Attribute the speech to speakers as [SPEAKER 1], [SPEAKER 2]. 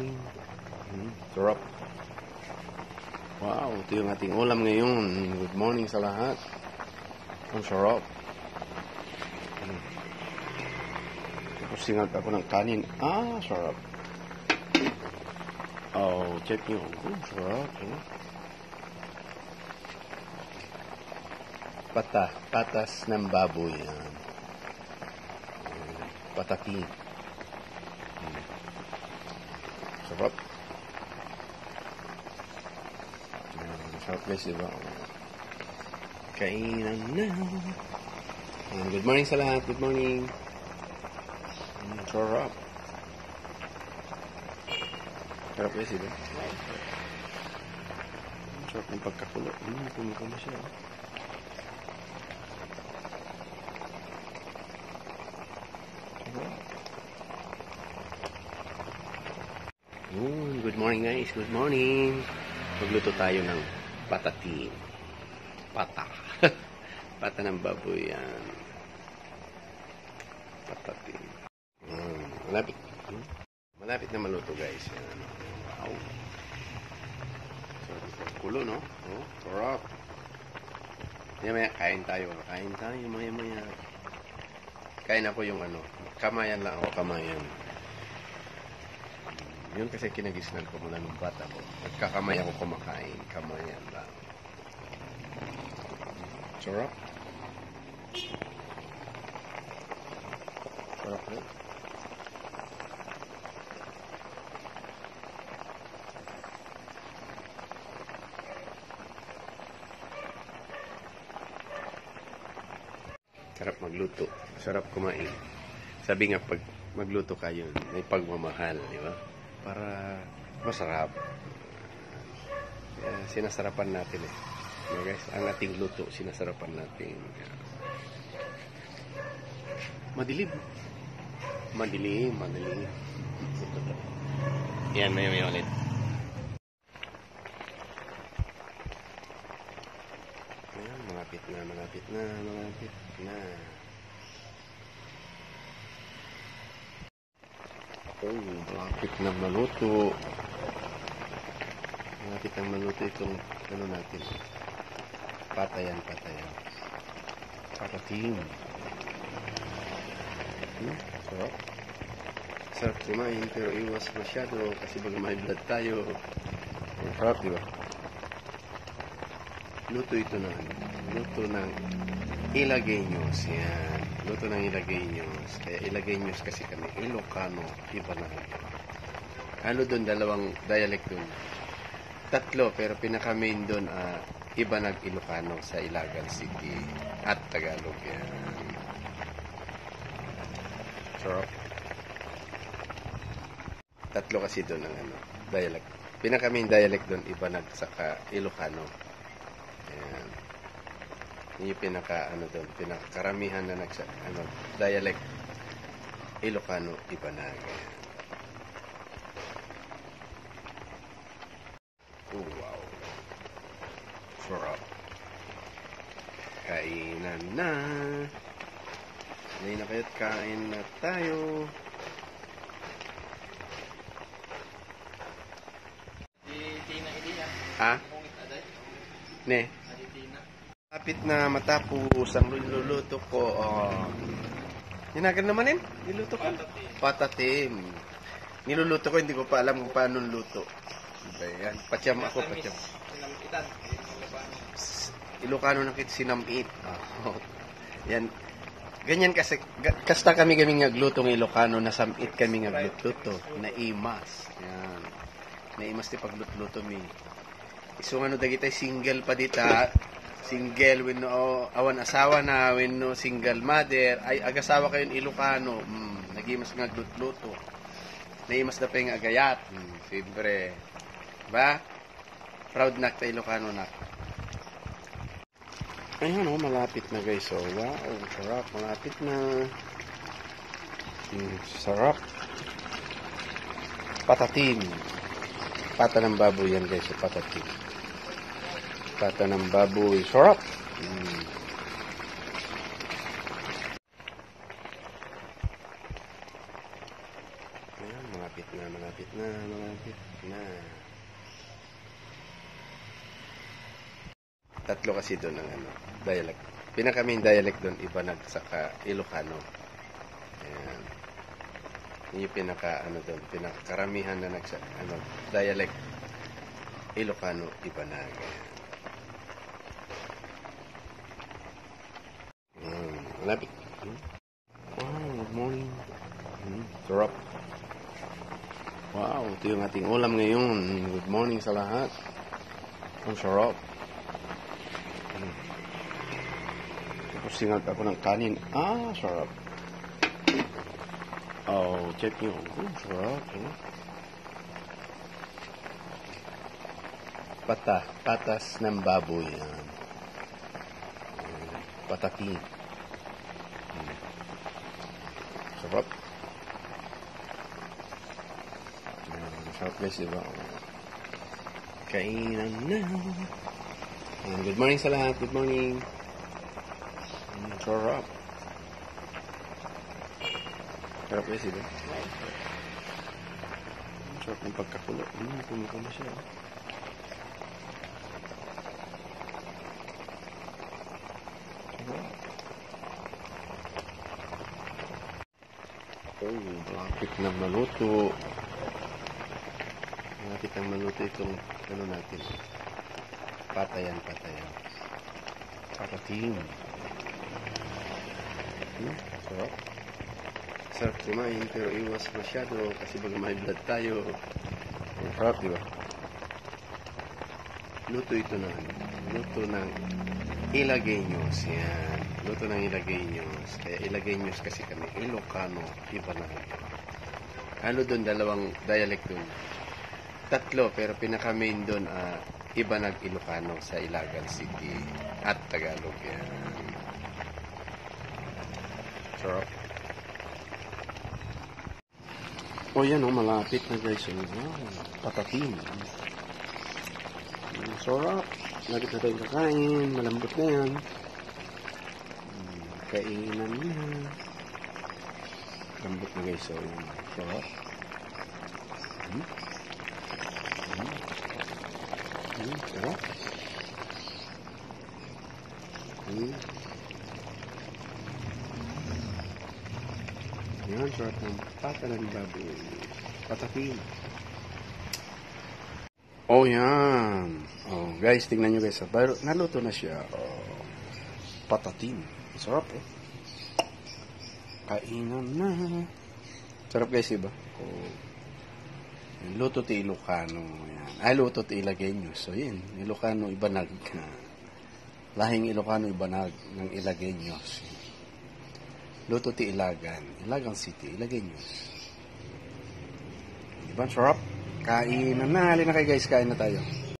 [SPEAKER 1] morning. Sarap. Wow, ito yung ating ulam ngayon. Good morning sa lahat. Ang sarap. Tapos singat ako ng kanin. Sarap. Oh, check nyo. Sarap. Patas ng baboy. Patatin. Sarap. Sarap guys, diba? Kainan na. Good morning sa lahat. Good morning. Sarap. Sarap guys, diba? Sarap ng pagkakulo. Kumukha na siya. Good morning guys. Good morning. Magluto tayo ng patatin. Pata. Pata ng baboy yan. Patatin. Malapit. Malapit na maluto guys. Yan. Wow. Sarap kulo, no? Oh, sarap. Maya kain tayo. Kain tayo maya. Kain ako yung kamayan lang ako. Kamayan. Yun kasi kinagisnan ko mula nung bata ko. Nagkakamay ako kumakain. Kamayan lang. Sarap. Sarap rin. Sarap magluto. Sarap kumain. Sabi nga pag magluto kayo, may pagmamahal, di ba? Para masarap. Sinasarapan natin guys, ang ating luto sinasarapan natin. Madilim. Yan, may ulit. Ayan, malapit na. Malapit na maluto. Malapit ang maluto itong natin. Patayan. Patatin. Sarap. Sarap kumain pero iwas masyado kasi baga may blood tayo. Sarap, diba? Luto ito ng Ilagaeños. Yan. Luto ng Ilagaeños. Kaya Ilagaeños kasi kami. Ilocano. Iba na. Doon? Dalawang dialect doon. 3 pero pinaka-main doon iba nag-Ilocano sa Ilagan City at Tagalog. Yan. Sarap. 3 kasi doon ang dialect. Pinaka-main dialect doon iba saka Ilocano. Yan. Yung doon, pinakakaramihan na dialect Ilocano, Ibanag. Wow. Sarap. Kainan na. Ngayon na kayo't kain na tayo. Ne? Lapit na matapos ang niluluto ko. Hinagan naman niluto ko. Patatim. Niluluto ko, hindi ko pa alam kung paano luto. Diba yan? Patyam ako. Ilocano na kita sinamit. Yan. Ganyan kasi, kasta kami ngagluto ng Ilocano, nasamit kami ngagluto. Naimas. Yan. Naimas ti paglutluto mi. So dagitay single pa dita. Single when awan asawa na when single mother ay agasawa kayo Ilocano nagimas nga glutluto naimas na pa yung agayat siyempre ba proud na ta Ilocano na ayun malapit na guys wow sarap malapit na sarap patatin pata ng baboy yan guys patatin pata ng baboy. Sarap! Ayan, malapit na. Malapit na, malapit na. Tatlo kasi doon ang dialect. Pinaka-main dialect doon, Ibanag saka Ilocano. Ayan. Yun yung doon, pinakakaramihan na dialect. Ilocano, Ibanag. Ayan. Malapit. Wow, good morning. Sarap. Wow, ito yung ating ulam ngayon. Good morning sa lahat. Ang sarap. Tapos singat ako ng kanin. Sarap. Oh, check nyo. Sarap. Patas ng baboy. Patatin. Sarap. Sarap guys, diba? Kainan na. Good morning sa lahat. Good morning. Sarap. Sarap guys, diba? Sarap ng pagkakulo. Kumukulo siya. Malapit na maluto. Malapit na maluto itong natin. Patayan. Patatim. Sarap. Sarap kumain pero iwas masyado kasi baga may blood tayo. Sarap, diba? Luto ito ng Ilagueños. Yan. Luto ng Ilagueños. Kaya Ilagueños kasi kami. Ilocano, Ibanag. Doon, dalawang dialect doon. Tatlo, pero pinaka-main doon, Ibanag, Ilocano sa Ilagan City at Tagalog. Yan. Sarap. Yan malapit na guys. Patatin. Sarap. Lagi na tayong kakain. Malambot na yan. Kainan na. Lambot na guys. Sarap. Sarap. Yan, sarap ng pata ng baboy. Patatin. Yan. Guys, tingnan nyo guys. Pero naluto na siya. Patatin. Sarap Kainan na. Sarap guys, diba? Luto ti Ilocano. Yan. Luto ti Ilagueños. So, yun. Ilocano, Ibanag. Lahing Ilocano, Ibanag ng Ilagueños. Luto ti Ilagan City, Ilagueños. Diba? Sarap. Kainan na. Halina kayo guys, kain na tayo.